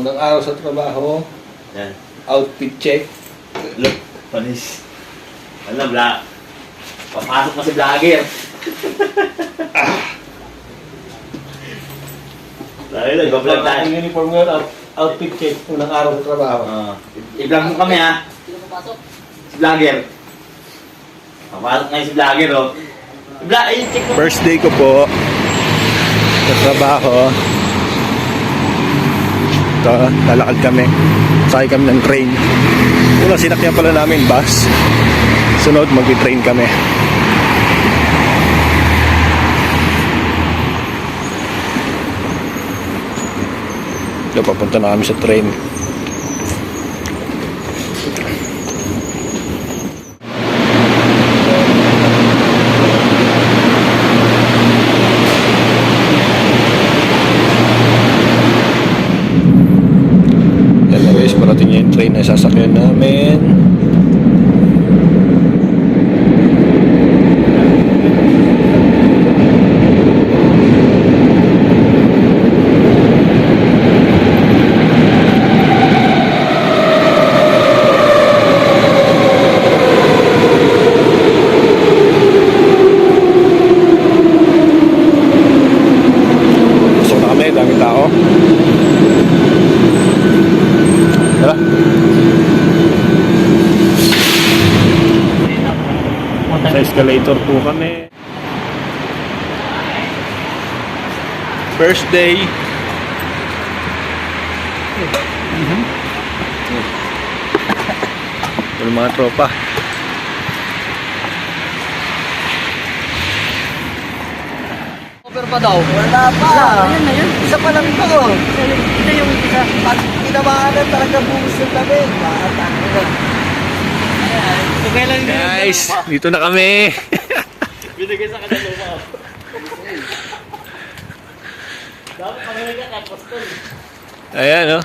Unang araw sa trabaho. Yan. Outfit check. Look, panis. Alam, papasok pa si vlogger. Dahil nag-vlog tayo. Ang uniform ngayon, outfit check. Unang araw sa trabaho. I-vlog mo kami ha. Si vlogger. Papasok ngayon si vlogger oh. Check mo. First day ko po sa trabaho. Ito, lalakad kami. Sakay kami ng train. Una, sinakyan pala namin bus. Sunod, mag-train kami. Ito, papunta na kami sa train. Parating niya yung train na sasakyan namin. Pasok na kami, daming tao. Tara. Sa escalator po kami. First day. Ito mga tropa. Over pa daw? Wala pa. Ayun na yun. Isa pa lang ito. Ito yung isa. Pag kinamahanan talaga buhos ng tabi. Guys, dito na kami. Binigay sa kanya lupa. Dapat pangalan ka kapostol. Ayan, oh.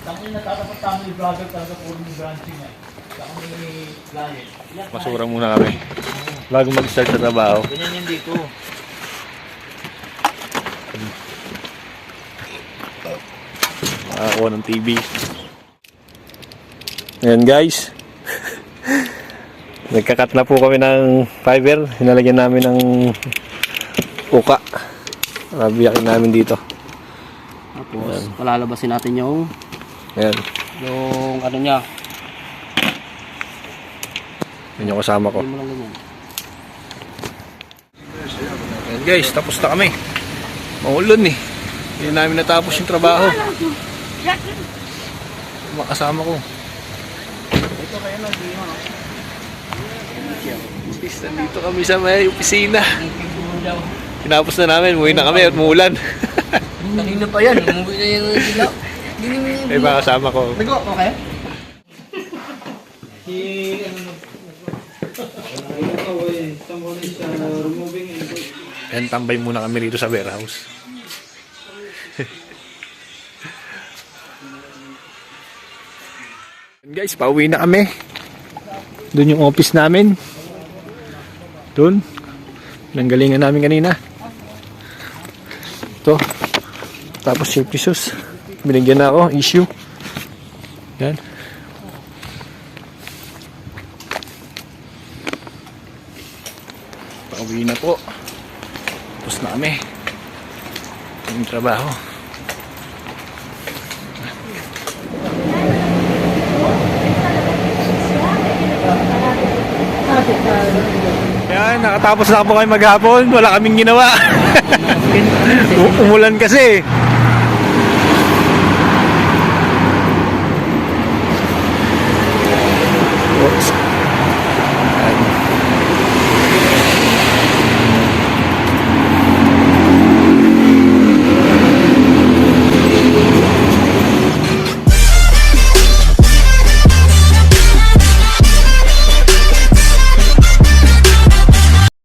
Tangin na tatapos tayo yung vlogger talaga puro yung branching eh. Saka may client. Masura muna kami bago mag-start sa trabaho. Ganyan yan dito. Nakakuha ng TV. Ayan guys. Nagkakat na po kami ng fiber. Hinalagyan namin ng uka. Biyakin namin dito. Tapos, ayan. palalabasin natin yung Ayan. ano niya. Yan yung kasama ko. Hindi mo lang ganyan. Ayan guys, tapos na kami. Maulan eh. Hindi namin natapos yung trabaho. Makasama ko. Ito kayo na, di mo. Guys, nandito kami sa may opisina. Tinapos na namin, umuwi na kami at muulan. Kanina pa yan, umuwi na yung dilaw. May mga kasama ko. Bigo, okay? Ayan, tambay muna kami rito sa warehouse. Guys, pauwi na kami. Doon yung office namin. Doon. Nanggalingan namin kanina. Ito. Tapos safety shoes. Binigyan na ako. Issue. Yan. Pauwi na po. Tapos na kami. Yung trabaho. Yan, nakatapos na po kayo maghapon. Wala kaming ginawa. Umulan kasi.